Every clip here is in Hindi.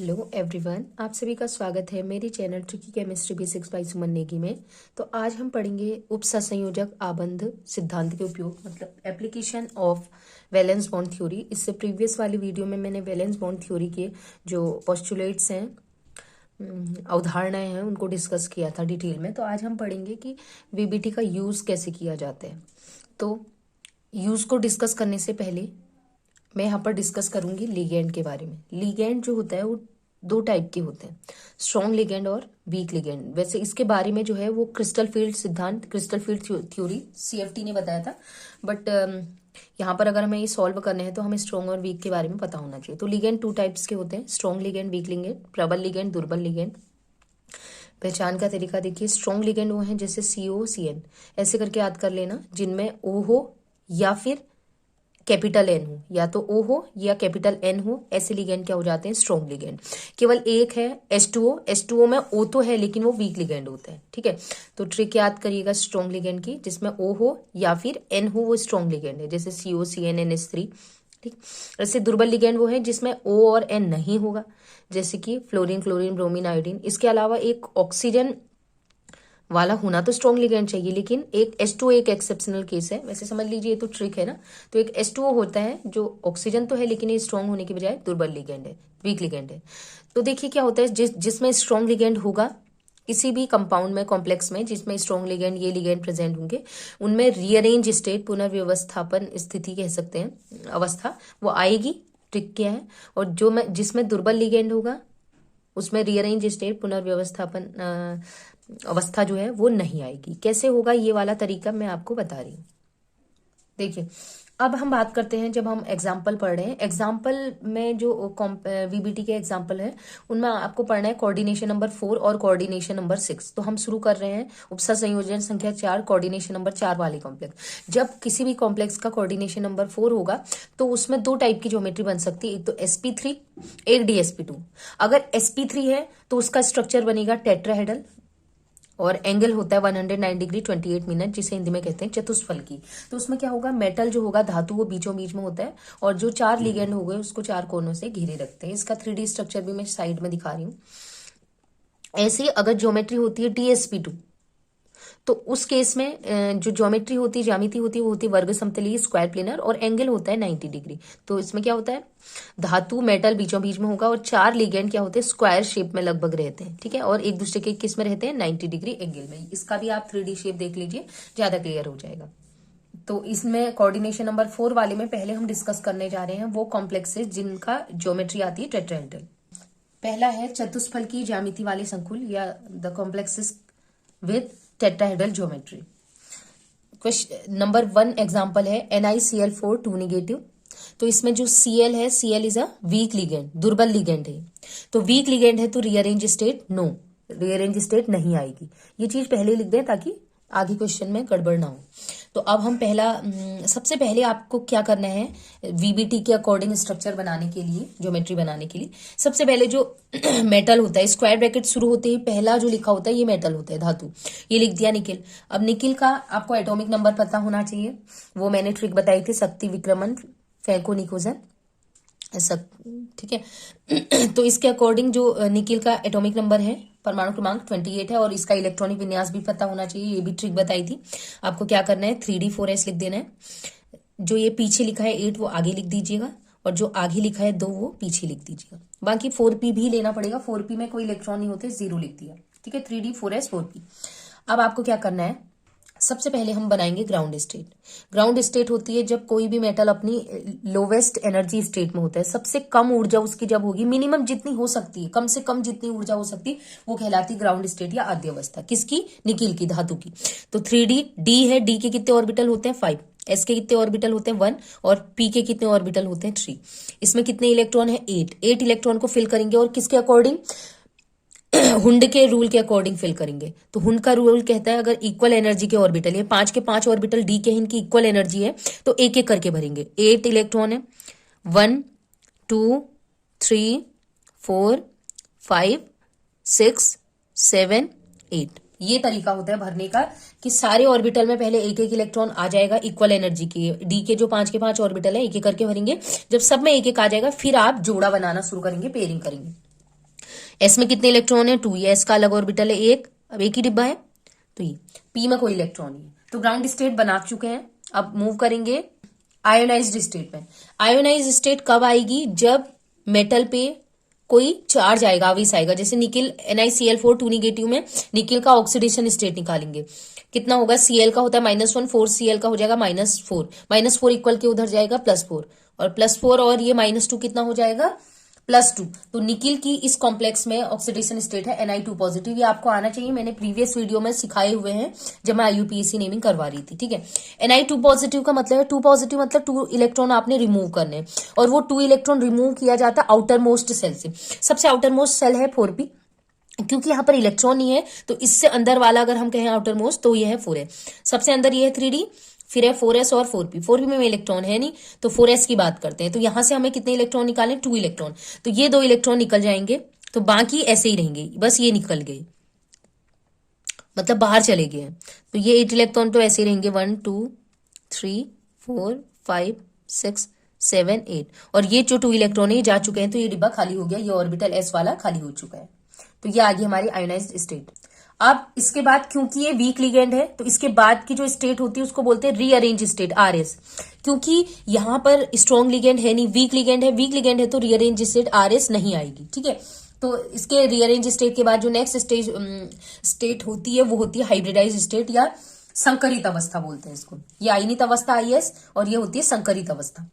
हेलो एवरीवन, आप सभी का स्वागत है मेरे channel tricky chemistry basics by Suman Negi में। तो आज हम पढ़ेंगे उपसंयोजक आबंध सिद्धांत के उपयोग, मतलब application of valence bond theory. इससे प्रीवियस वाली वीडियो में मैंने वैलेंस बॉन्ड थ्योरी के जो पोस्टुलेट्स हैं, अवधारणाएं हैं, उनको डिस्कस किया था डिटेल में। तो आज हम पढ़ेंगे कि वीबीटी का यूज कैसे किया जाता है। तो यूज को डिस्कस करने से पहले मैं यहाँ पर डिस्कस करूंगी लिगेंड के बारे में। लिगेंड जो होता है वो दो टाइप के होते हैं, स्ट्रॉन्ग लिगेंड और वीक लिगेंड। वैसे इसके बारे में जो है वो क्रिस्टल फील्ड सिद्धांत, क्रिस्टल फील्ड थ्योरी सीएफटी ने बताया था। बट यहाँ पर अगर हमें ये सॉल्व करने हैं तो हमें स्ट्रॉन्ग और वीक के बारे में पता होना चाहिए। तो लिगेंड टू टाइप्स के होते हैं, स्ट्रॉन्ग लिगेंड, वीक लिगेंड, प्रबल लिगेंड, दुर्बल लिगेंड। पहचान का तरीका देखिए, स्ट्रॉन्ग लिगेंड वो है जैसे COCN ऐसे करके याद कर लेना, जिनमें O हो या फिर कैपिटल N हो, या तो O हो या कैपिटल N हो, ऐसे लिगेंड क्या हो जाते हैं, स्ट्रॉन्ग लिगेंड। केवल एक है H2O में O तो है लेकिन वो वीक लिगेंड होता है। ठीक है, तो ट्रिक याद करिएगा स्ट्रॉन्ग लिगेंड की, जिसमें O हो या फिर N हो वो स्ट्रॉन्ग लिगेंड है, जैसे COCN NH3। ठीक, ऐसे दुर्बल लिगेंड वो है जिसमें O और N नहीं होगा, जैसे कि फ्लोरीन, क्लोरीन, ब्रोमीन, आयोडीन। इसके अलावा एक ऑक्सीजन वाला होना तो स्ट्रॉन्ग लिगेंड चाहिए, लेकिन एक H2O एक एक्सेप्शनल केस है। वैसे समझ लीजिए, ये तो ट्रिक है ना। तो एक H2O होता है जो ऑक्सीजन तो है लेकिन ये स्ट्रॉन्ग होने के बजाय दुर्बल लिगेंड है, वीक लिगेंड है। तो देखिए क्या होता है, जिसमें स्ट्रॉन्ग लिगेंड होगा किसी भी कंपाउंड में, कॉम्प्लेक्स में, जिसमें स्ट्रॉन्ग लिगेंड, ये लिगेंड प्रेजेंट होंगे, उनमें रीअरेंज स्टेट, पुनर्व्यवस्थापन स्थिति कह सकते हैं, अवस्था वो आएगी। ट्रिक क्या है, और जिसमें दुर्बल लिगेंड होगा उसमें रीअरेंज स्टेट, पुनर्व्यवस्थापन अवस्था जो है वो नहीं आएगी। कैसे होगा ये वाला तरीका मैं आपको बता रही हूँ। देखिए, अब हम बात करते हैं, जब हम एग्जाम्पल पढ़ रहे हैं, एग्जाम्पल में जो वीबीटी के एग्जाम्पल है उनमें आपको पढ़ना है कोऑर्डिनेशन नंबर 4 और कोऑर्डिनेशन नंबर 6। तो हम शुरू कर रहे हैं उपसर संयोजन संख्या 4, कोऑर्डिनेशन नंबर 4 वाले कॉम्प्लेक्स। जब किसी भी कॉम्प्लेक्स का कोऑर्डिनेशन नंबर 4 होगा तो उसमें दो टाइप की ज्योमेट्री बन सकती है, एक तो sp3, एक dsp2। अगर sp3 है तो उसका स्ट्रक्चर बनेगा टेट्राहेड्रल और एंगल होता है 109 डिग्री 28 मिनट, जिसे हिंदी में कहते हैं चतुष्फलकी। तो उसमें क्या होगा, मेटल जो होगा, धातु, वो बीचों बीच में होता है, और जो चार लिगेंड हो गए उसको चार कोनों से घेरे रखते हैं। इसका 3D स्ट्रक्चर भी मैं साइड में दिखा रही हूँ। ऐसे अगर ज्योमेट्री होती है dsp2, तो उस केस में जो ज्योमेट्री होती है, ज्यामिति होती है, वो होती है वर्ग समतलीय, स्क्वायर प्लेनर, और एंगल होता है 90 डिग्री। तो इसमें क्या होता है, धातु, मेटल बीचों बीच में होगा, और चार लिगेंड क्या होते हैं, स्क्वायर शेप में लगभग रहते हैं। ठीक है, और एक दूसरे के किस में रहते हैं, 90 डिग्री एंगल में। इसका भी आप 3D शेप देख लीजिए, ज्यादा क्लियर हो जाएगा। तो इसमें कोऑर्डिनेशन नंबर 4 वाले में पहले हम डिस्कस करने जा रहे हैं वो कॉम्प्लेक्सेस जिनका ज्योमेट्री आती है टेट्राहेड्रल। पहला है चतुष्फलकी ज्यामिति वाले संकुल, या the complexes with tetrahedral geometry. Question number 1 example है NiCl4 2 नेगेटिव। तो इसमें जो Cl है, Cl is a weak ligand, दुर्बल लिगेंड है। तो वीक लिगेंड है तो rearrange state no, rearrange state नहीं आएगी। ये चीज पहले लिख दें ताकि आगे क्वेश्चन में गड़बड़ ना हो। तो अब हम सबसे पहले आपको क्या करना है, वीबीटी के अकॉर्डिंग स्ट्रक्चर बनाने के लिए, ज्योमेट्री बनाने के लिए, सबसे पहले जो मेटल होता है, स्क्वायर ब्रैकेट शुरू होते ही पहला जो लिखा होता है ये मेटल होता है, धातु। ये लिख दिया निकिल। अब निकिल का आपको एटॉमिक नंबर पता होना चाहिए, वो मैंने ट्रिक बताई थी, शक्ति विक्रमण फैको निकोजन ऐसा। ठीक है, तो इसके अकॉर्डिंग जो निकिल का एटॉमिक नंबर है, परमाणु क्रमांक 28 है, और इसका इलेक्ट्रॉनिक विन्यास भी पता होना चाहिए, ये भी ट्रिक बताई थी। आपको क्या करना है, 3D4S लिख देना है। जो ये पीछे लिखा है 8 वो आगे लिख दीजिएगा, और जो आगे लिखा है 2 वो पीछे लिख दीजिएगा। बाकी 4p भी लेना पड़ेगा, 4p में कोई इलेक्ट्रॉन नहीं होते, 0 लिख दिया। ठीक है, 3D4S 4p। अब आपको क्या करना है, सबसे पहले हम बनाएंगे ग्राउंड स्टेट। ग्राउंड स्टेट होती है जब कोई भी मेटल अपनी लोवेस्ट एनर्जी स्टेट में होता है, सबसे कम ऊर्जा उसकी जब होगी, मिनिमम जितनी हो सकती है, कम से कम जितनी ऊर्जा हो सकती है, वो कहलाती है ग्राउंड स्टेट या आद्य अवस्था। किसकी, निकिल की, धातु की। तो 3D D है, D के कितने ऑर्बिटल होते हैं, 5। S के कितने ऑर्बिटल होते हैं, 1। और P के कितने ऑर्बिटल होते हैं, 3। इसमें कितने इलेक्ट्रॉन है, 8 इलेक्ट्रॉन को फिल करेंगे, और किसके अकॉर्डिंग, हुंड के रूल के अकॉर्डिंग फिल करेंगे। तो हुंड का रूल कहता है अगर इक्वल एनर्जी के ऑर्बिटल, ये 5 के 5 ऑर्बिटल D के, इनकी इक्वल एनर्जी है, तो एक एक करके भरेंगे। 8 इलेक्ट्रॉन है, 1 2 3 4 5 6 7 8। ये तरीका होता है भरने का कि सारे ऑर्बिटल में पहले एक एक इलेक्ट्रॉन आ जाएगा इक्वल एनर्जी की। डी के जो 5 के 5 ऑर्बिटल है, एक एक करके भरेंगे। जब सब में एक एक आ जाएगा फिर आप जोड़ा बनाना शुरू करेंगे, पेयरिंग करेंगे। एस में कितने इलेक्ट्रॉन है? 2। ये एस का अलग ऑर्बिटल है 1, अब एक ही डिब्बा है। तो ये पी में कोई इलेक्ट्रॉन नहीं है, तो ग्राउंड स्टेट बना चुके हैं। अब मूव करेंगे आयोनाइज्ड स्टेट में। आयोनाइज्ड स्टेट कब आएगी? जब मेटल पे कोई चार्ज आएगा, आवेश आएगा। जैसे निकिल NiCl4 2 निगेटिव में निकिल का ऑक्सीडेशन स्टेट निकालेंगे, कितना होगा? Cl का होता है -1, 4Cl का हो जाएगा -4, -4 इक्वल के उधर जाएगा +4, और +4 और ये -2 कितना हो जाएगा? +2। तो निकिल की इस कॉम्प्लेक्स में ऑक्सीडेशन स्टेट है Ni2 पॉजिटिव। ये आपको आना चाहिए, मैंने प्रीवियस वीडियो में सिखाए हुए हैं जब मैं IUPAC नेमिंग करवा रही थी, ठीक है। Ni2 पॉजिटिव का मतलब है 2 पॉजिटिव मतलब 2 इलेक्ट्रॉन आपने रिमूव करने, और वो 2 इलेक्ट्रॉन रिमूव किया जाता है आउटर मोस्ट सेल से। सबसे आउटर मोस्ट सेल है 4p, क्योंकि यहाँ पर इलेक्ट्रॉन नहीं है तो इससे अंदर वाला अगर हम कहें आउटर मोस्ट तो ये है 4 है। सबसे अंदर ये है 3D, फिर है 4s और 4p। 4p में इलेक्ट्रॉन है नहीं, तो 4s की बात करते हैं। तो यहां से हमें कितने इलेक्ट्रॉन निकालें? 2 इलेक्ट्रॉन। तो ये 2 इलेक्ट्रॉन निकल जाएंगे, तो बाकी ऐसे ही रहेंगे, बस ये निकल गए, मतलब बाहर चले गए हैं। तो ये 8 इलेक्ट्रॉन तो ऐसे ही रहेंगे, 1 2 3 4 5 6 7 8, और ये जो 2 इलेक्ट्रॉन है जा चुके हैं, तो ये डिब्बा खाली हो गया, ये ऑर्बिटल s वाला खाली हो चुका है। तो ये आ गई हमारी आयोनाइज्ड स्टेट। अब इसके बाद क्योंकि ये वीक लिगेंड है, तो इसके बाद की जो स्टेट होती है उसको बोलते हैं रीअरेंज स्टेट, RS। क्योंकि यहां पर स्ट्रॉन्ग लिगेंड है नहीं, वीक लिगेंड है। वीक लिगेंड है तो रीअरेंज स्टेट RS नहीं आएगी, ठीक है। तो इसके रीअरेंज स्टेट के बाद जो नेक्स्ट स्टेट होती है वो होती है हाइब्रिडाइज स्टेट या संकरित अवस्था बोलते हैं इसको। ये आयनित अवस्था IS, और ये होती है संकरित अवस्था,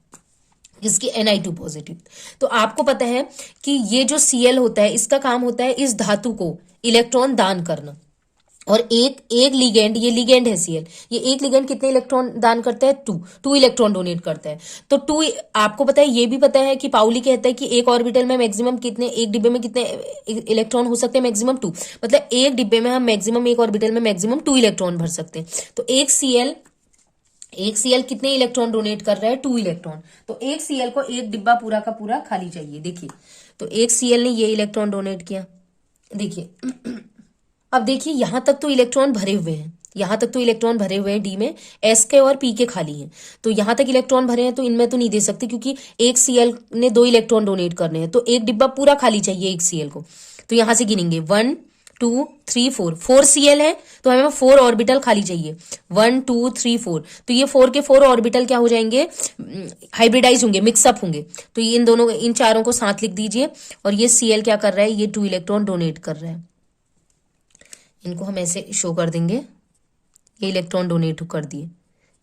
जिसकी Ni2 पॉजिटिव। तो आपको पता है कि ये जो Cl होता है इसका काम होता है इस धातु को इलेक्ट्रॉन दान करना, और एक लिगेंड, ये लिगेंड है Cl, ये एक लिगेंड कितने इलेक्ट्रॉन दान करता है? 2 इलेक्ट्रॉन डोनेट करता है। तो 2 आपको पता है, ये भी पता है कि पाउली कहता है कि एक ऑर्बिटल में मैक्सिमम कितने, एक डिब्बे में कितने इलेक्ट्रॉन हो सकते हैं? मैक्सिमम 2। मतलब एक डिब्बे में हम मैक्सिमम, एक ऑर्बिटल में मैक्सिमम 2 इलेक्ट्रॉन भर सकते हैं। तो एक Cl कितने इलेक्ट्रॉन डोनेट कर रहा है? 2 इलेक्ट्रॉन। तो एक Cl को एक डिब्बा पूरा का पूरा खाली चाहिए। देखिए, तो एक Cl ने ये इलेक्ट्रॉन डोनेट किया, देखिए। अब देखिए यहां तक तो इलेक्ट्रॉन भरे हुए हैं, यहां तक तो इलेक्ट्रॉन भरे हुए हैं डी में, एस के और पी के खाली हैं। तो यहां तक इलेक्ट्रॉन भरे हैं, तो इनमें तो नहीं दे सकते क्योंकि एक Cl ने 2 इलेक्ट्रॉन डोनेट करने हैं, तो एक डिब्बा पूरा खाली चाहिए एक Cl को। तो यहां से गिनेंगे 1 2 3 4, 4 Cl है तो हमें 4 ऑर्बिटल खाली चाहिए, 1 2 3 4। तो ये 4 के 4 ऑर्बिटल क्या हो जाएंगे? हाइब्रिडाइज होंगे, मिक्सअप होंगे। तो ये इन चारों को साथ लिख दीजिए, और ये Cl क्या कर रहा है? ये 2 इलेक्ट्रॉन डोनेट कर रहा है। इनको हम ऐसे शो कर देंगे, ये इलेक्ट्रॉन डोनेट कर दिए।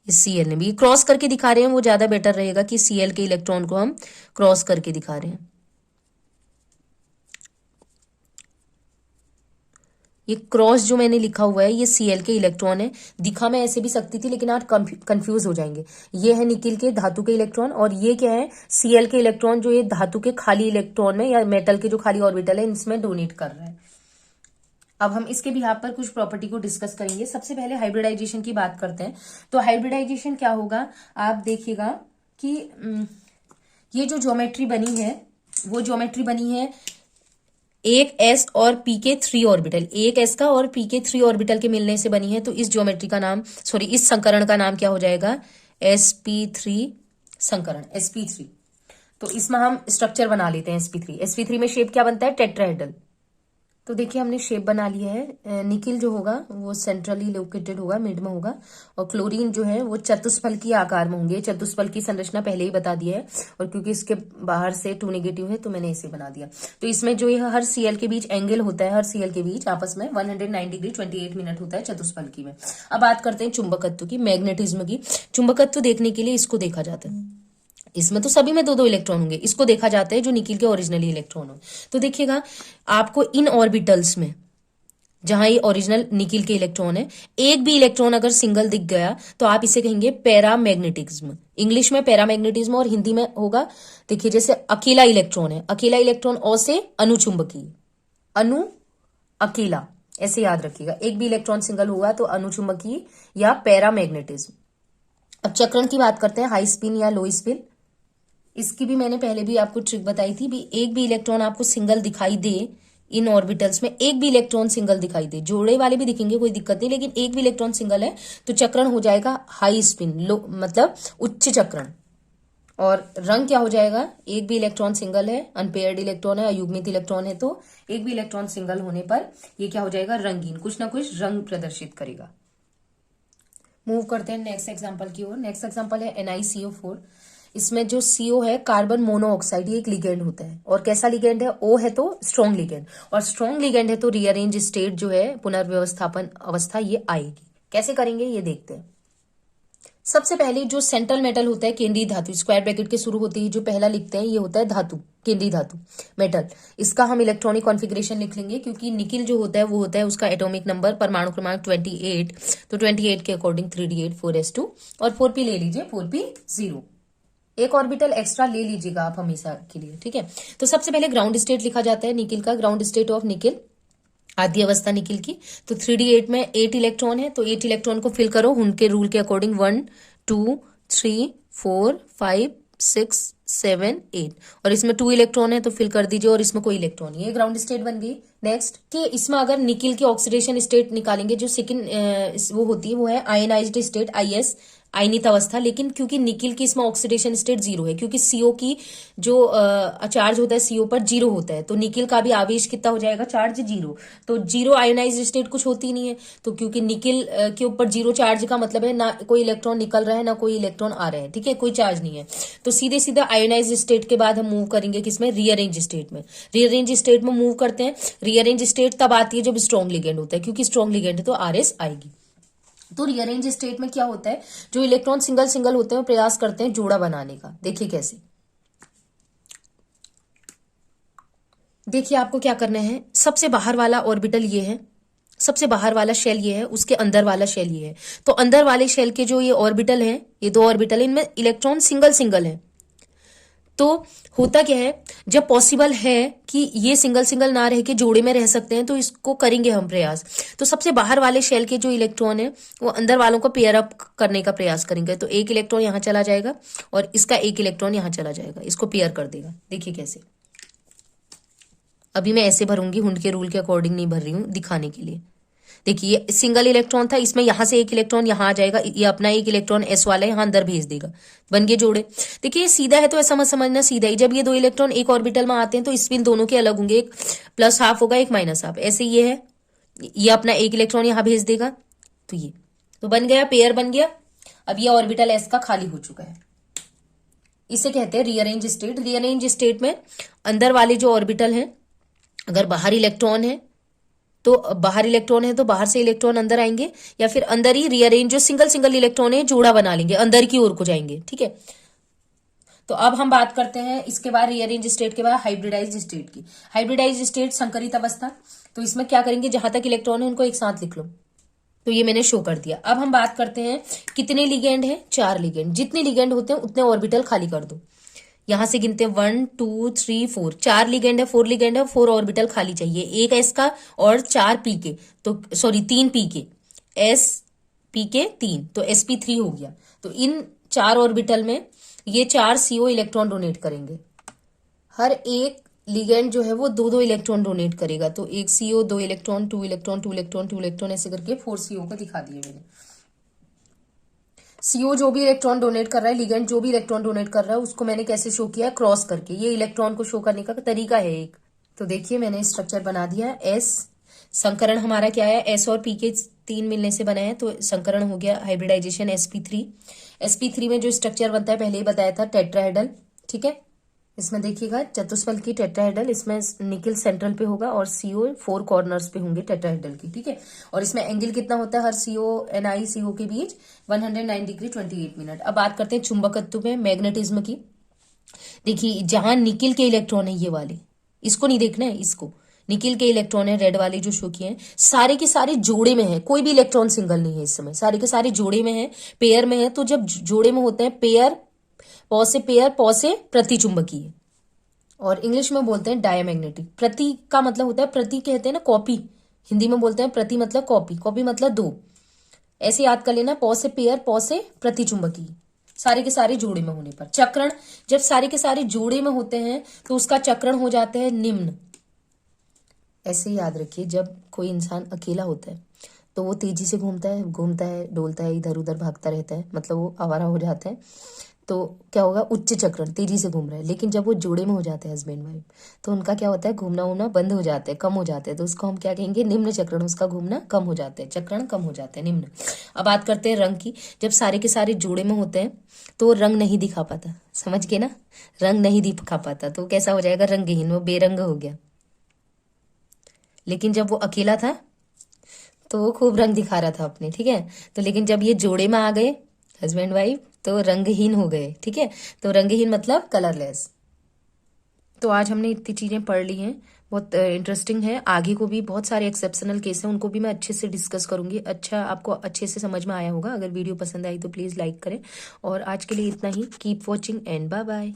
इस Cl ने भी क्रॉस करके दिखा रहे हैं, वो ज्यादा बेटर रहेगा कि Cl के इलेक्ट्रॉन को हम क्रॉस करके दिखा रहे हैं। ये क्रॉस जो मैंने लिखा हुआ है ये Cl के इलेक्ट्रॉन है। दिखा मैं ऐसे भी सकती थी, लेकिन आप कंफ्यूज हो जाएंगे। ये है निकिल के धातु के इलेक्ट्रॉन, और ये क्या है? Cl के इलेक्ट्रॉन, जो ये धातु के खाली इलेक्ट्रॉन में या मेटल के जो खाली ऑर्बिटल है इसमें डोनेट कर रहा है। अब हम इसके भी यहाँ पर कुछ प्रॉपर्टी को डिस्कस करेंगे। सबसे पहले हाइब्रिडाइजेशन की बात करते हैं। तो हाइब्रिडाइजेशन क्या होगा? आप देखिएगा कि ये जो ज्योमेट्री बनी है वो ज्योमेट्री बनी है एक S और P के 3 ऑर्बिटल, एक S का और P के 3 ऑर्बिटल के मिलने से बनी है। तो इस ज्योमेट्री का नाम, सॉरी इस संकरण का नाम क्या हो जाएगा? sp3 संकरण, sp3। तो इसमें हम स्ट्रक्चर बना लेते हैं sp3 में शेप क्या बनता है? टेट्राहेड्रल। तो देखिए हमने शेप बना लिया है। निकिल जो होगा वो सेंट्रली लोकेटेड होगा, मिड में होगा, और क्लोरीन जो है वो चतुष्फल की आकार में होंगे। चतुष्फल की संरचना पहले ही बता दिया है, और क्योंकि इसके बाहर से 2 नेगेटिव है तो मैंने इसे बना दिया। तो इसमें जो ये हर Cl के बीच एंगल होता है, हर Cl के बीच आपस में 109 डिग्री 28 मिनट होता है चतुष्फल की में। अब बात करते हैं चुंबकत्व की, मैग्नेटिज्म की। चुंबकत्व देखने के लिए इसको देखा जाता है, इसमें तो सभी में 2-2 इलेक्ट्रॉन होंगे, इसको देखा जाता है जो निकिल के ओरिजिनली इलेक्ट्रॉन हो। तो देखिएगा आपको इन ऑर्बिटल्स में जहां ये ओरिजिनल निकिल के इलेक्ट्रॉन है, एक भी इलेक्ट्रॉन अगर सिंगल दिख गया तो आप इसे कहेंगे पैरामैग्नेटिज्म। इंग्लिश में पैरामैग्नेटिज्म, और हिंदी में होगा, देखिए जैसे अकेला इलेक्ट्रॉन है, अकेला इलेक्ट्रॉन ओ से अनुचुंबकीय, अनु अकेला, ऐसे याद रखिएगा। एक भी इलेक्ट्रॉन सिंगल हुआ तो अनुचुंबकीय या पैरामैग्नेटिज्म। अब चक्रण की बात करते हैं, हाई स्पिन या लो स्पिन। इसकी भी मैंने पहले भी आपको ट्रिक बताई थी भी, एक भी इलेक्ट्रॉन आपको सिंगल दिखाई दे इन ऑर्बिटल्स में, एक भी इलेक्ट्रॉन सिंगल दिखाई दे, जोड़े वाले भी दिखेंगे कोई दिक्कत नहीं, लेकिन एक भी इलेक्ट्रॉन सिंगल है तो चक्रण हो जाएगा हाई स्पिन, लो मतलब उच्च चक्रण। और रंग क्या हो जाएगा, एक भी इलेक्ट्रॉन सिंगल है, अनपेयर्ड इलेक्ट्रॉन है, अयुग्मित इलेक्ट्रॉन है, तो एक भी इलेक्ट्रॉन सिंगल होने पर ये क्या हो जाएगा, रंगीन, कुछ ना कुछ रंग प्रदर्शित करेगा। मूव करते हैं नेक्स्ट एग्जांपल की ओर। नेक्स्ट एग्जांपल है NiCO4। इसमें जो CO है कार्बन मोनोऑक्साइड, ये एक लिगेंड होता है। और कैसा लिगेंड है, O है तो स्ट्रॉन्ग लिगेंड, और स्ट्रॉन्ग लिगेंड है तो रीअरेंज स्टेट जो है, पुनर्व्यवस्थापन अवस्था, ये आएगी। कैसे करेंगे ये देखते हैं। सबसे पहले जो सेंट्रल मेटल होता है, केंद्रीय धातु, स्क्वायर ब्रैकेट के शुरू होते ही जो पहला लिखते हैं ये होता है धातु, केंद्रीय धातु मेटल। इसका हम इलेक्ट्रॉनिक कॉन्फ़िगरेशन लिख लेंगे, क्योंकि निकिल जो होता है वो होता है उसका एटॉमिक नंबर, परमाणु क्रमांक 28। तो 28 के अकॉर्डिंग 3d8 4s2 और 4p ले लीजिए, 4p0। एक ऑर्बिटल एक्स्ट्रा ले लीजिएगा आप हमेशा के लिए, ठीक है। तो सबसे पहले ग्राउंड स्टेट लिखा जाता है निकिल का, ग्राउंड स्टेट ऑफ निकिल, आदि अवस्था निकिल की। तो 3d8 में 8 इलेक्ट्रॉन है, तो 8 इलेक्ट्रॉन को फिल करो हुंड के रूल के अकॉर्डिंग, 1 2 3 4 5 6 7 8, और इसमें 2 इलेक्ट्रॉन है तो फिल कर दीजिए, और इसमें कोई इलेक्ट्रॉन नहीं है, ग्राउंड स्टेट बन गई। नेक्स्ट कि इसमें अगर निकिल की ऑक्सीडेशन स्टेट निकालेंगे, जो सेकंड वो होती है वो है आयनाइज्ड स्टेट, IS, आयनित अवस्था। लेकिन क्योंकि निकिल की इसमें ऑक्सीडेशन स्टेट 0 है, क्योंकि CO की जो चार्ज होता है CO पर 0 होता है, तो निकिल का भी आवेश कितना हो जाएगा, चार्ज 0। तो 0 आयोनाइज्ड स्टेट कुछ होती नहीं है, तो क्योंकि निकिल के ऊपर 0 चार्ज का मतलब है ना कोई इलेक्ट्रॉन निकल रहा है ना कोई इलेक्ट्रॉन आ रहा है, ठीक है, कोई चार्ज नहीं है। तो सीधे सीधा आयोनाइज्ड स्टेट के बाद हम मूव करेंगे किसमें, रीअरेंज स्टेट में। रीअरेंज स्टेट में मूव करते हैं। रीअरेंज स्टेट तब आती है जब स्ट्रॉन्ग लिगेंड होता है, क्योंकि स्ट्रॉन्ग लिगेंड है तो RS आएगी। तो रीअरेंज स्टेट में क्या होता है, जो इलेक्ट्रॉन सिंगल सिंगल होते हैं वो प्रयास करते हैं जोड़ा बनाने का। देखिए कैसे, देखिए आपको क्या करना है, सबसे बाहर वाला ऑर्बिटल ये है, सबसे बाहर वाला शेल ये है, उसके अंदर वाला शेल ये है। तो अंदर वाले शेल के जो ये ऑर्बिटल है, ये 2 ऑर्बिटल है, इनमें इलेक्ट्रॉन सिंगल सिंगल है। तो होता क्या है, जब पॉसिबल है कि ये सिंगल सिंगल ना रह के जोड़े में रह सकते हैं, तो इसको करेंगे हम प्रयास। तो सबसे बाहर वाले शेल के जो इलेक्ट्रॉन है वो अंदर वालों को पेयर अप करने का प्रयास करेंगे। तो एक इलेक्ट्रॉन यहां चला जाएगा और इसका एक इलेक्ट्रॉन यहां चला जाएगा, इसको पेयर कर देगा। देखिए कैसे, अभी मैं ऐसे भरूंगी, हुंड के रूल के अकॉर्डिंग नहीं भर रही हूं, दिखाने के लिए। देखिए ये सिंगल इलेक्ट्रॉन था, इसमें यहां से एक इलेक्ट्रॉन यहां आ जाएगा, ये अपना एक इलेक्ट्रॉन S वाला यहां अंदर भेज देगा, बन गए जोड़े। देखिए ये सीधा है तो ऐसा मत समझना सीधा ही, जब ये 2 इलेक्ट्रॉन एक ऑर्बिटल में आते हैं तो स्पिन दोनों के अलग होंगे, एक प्लस हाफ होगा एक माइनस हाफ, ऐसे ये है, ये अपना एक इलेक्ट्रॉन यहां भेज देगा, तो ये तो बन गया, पेयर बन गया। अब ये ऑर्बिटल S का खाली हो चुका है, इसे कहते हैं रीअरेंज स्टेट। रीअरेंज स्टेट में अंदर वाले जो ऑर्बिटल है, अगर बाहर इलेक्ट्रॉन है तो बाहर इलेक्ट्रॉन है तो बाहर से इलेक्ट्रॉन अंदर आएंगे, या फिर अंदर ही रीअरेंज जो सिंगल सिंगल इलेक्ट्रॉन है जोड़ा बना लेंगे, अंदर की ओर को जाएंगे, ठीक है। तो अब हम बात करते हैं इसके बाद रीअरेंज स्टेट के बाद हाइब्रिडाइज स्टेट की। हाइब्रिडाइज स्टेट संकरित अवस्था। तो इसमें क्या करेंगे, जहां तक इलेक्ट्रॉन है उनको एक साथ लिख लो, तो ये मैंने शो कर दिया। अब हम बात करते हैं कितने लिगेंड है, 4 लिगेंड। जितने लिगेंड होते हैं उतने ऑर्बिटल खाली कर दो, यहां से गिनते हैं 1 2 3 4, 4 लिगेंड है, 4 लिगेंड है, 4 ऑर्बिटल खाली चाहिए, एक S का और 4 P के, तो सॉरी 3 P के, S P के 3, तो sp3 हो गया। तो इन 4 ऑर्बिटल में ये 4 CO इलेक्ट्रॉन डोनेट करेंगे, हर एक लिगेंड जो है वो 2 इलेक्ट्रॉन डोनेट करेगा। तो एक CO 2 electron, 2 electron, 2 electron, 2 electron, ऐसे करके 4 CO को दिखा दिए मैंने। CO जो भी इलेक्ट्रॉन डोनेट कर रहा है, लिगेंड जो भी इलेक्ट्रॉन डोनेट कर रहा है, उसको मैंने कैसे शो किया है, क्रॉस करके। ये इलेक्ट्रॉन को शो करने का तरीका है एक। तो देखिए मैंने स्ट्रक्चर बना दिया। S संकरण हमारा क्या है, S और P के 3 मिलने से बना है, तो संकरण हो गया हाइब्रिडाइजेशन sp3। sp3 में जो स्ट्रक्चर बनता है पहले ही बताया था, टेट्राहेड्रल, ठीक है। इसमें देखिएगा चतुष्फल की टेट्राहेड्रल, इसमें निकिल सेंट्रल पे होगा और CO 4 कॉर्नर्स पे होंगे टेट्राहेड्रल की, ठीक है। और इसमें एंगल कितना होता है हर CO NiCO के बीच, 109 डिग्री 28 मिनट। अब बात करते हैं चुंबकत्व में, मैग्नेटिज्म की। देखिए जहां निकिल के इलेक्ट्रॉन है, ये वाले, इसको नहीं देखना है, इसको निकिल के इलेक्ट्रॉन है रेड वाले जो शो किए हैं, सारे के सारे जोड़े में है, कोई भी इलेक्ट्रॉन सिंगल नहीं है इस समय, सारे के सारे जोड़े में है, पेयर में है। तो जब जोड़े में होते हैं पेयर, पेयर पौ से प्रतिचुंबकीय, और इंग्लिश में बोलते हैं डायमैग्नेटिक। प्रति का मतलब होता है, प्रति कहते हैं ना कॉपी, हिंदी में बोलते हैं प्रति मतलब कॉपी, कॉपी मतलब 2, ऐसे याद कर लेना, पौ से पेयर, पौ से प्रतिचुंबकीय, सारे के सारे जोड़े में होने पर। चक्रण, जब सारे के सारे जोड़े में होते हैं तो उसका चक्रण हो जाता है निम्न। ऐसे याद रखिए, जब कोई इंसान अकेला होता है तो वो तेजी से घूमता है, डोलता है, इधर उधर भागता रहता है, मतलब वो आवारा हो जाता है। तो क्या होगा, उच्च चक्रण तेजी से घूम रहा है। लेकिन जब वो जोड़े में हो जाते हैं हस्बैंड वाइफ, तो उनका क्या होता है, घूमना उमना बंद हो जाते हैं, कम हो जाते हैं। तो उसको हम क्या कहेंगे, निम्न चक्रण, उसका घूमना कम हो जाते हैं, चक्रण कम हो जाते हैं, निम्न। अब बात करते हैं रंग की। जब सारे के सारे जोड़े में होते हैं तो रंग नहीं दिखा पाता, समझ गए ना, रंग नहीं दिखा पाता, तो कैसा हो जाएगा, रंगहीन, वो बेरंग हो गया। लेकिन जब वो अकेला था तो वो खूब रंग दिखा रहा था अपने, ठीक है। तो लेकिन जब ये जोड़े में आ गए हस्बैंड वाइफ, तो रंगहीन हो गए, ठीक है। तो रंगहीन मतलब कलरलेस। तो आज हमने इतनी चीजें पढ़ ली हैं, बहुत इंटरेस्टिंग है। आगे को भी बहुत सारे एक्सेप्शनल केस हैं, उनको भी मैं अच्छे से डिस्कस करूंगी। अच्छा, आपको अच्छे से समझ में आया होगा। अगर वीडियो पसंद आई तो प्लीज लाइक करें। और आज के लिए इतना ही। Keep watching and bye bye.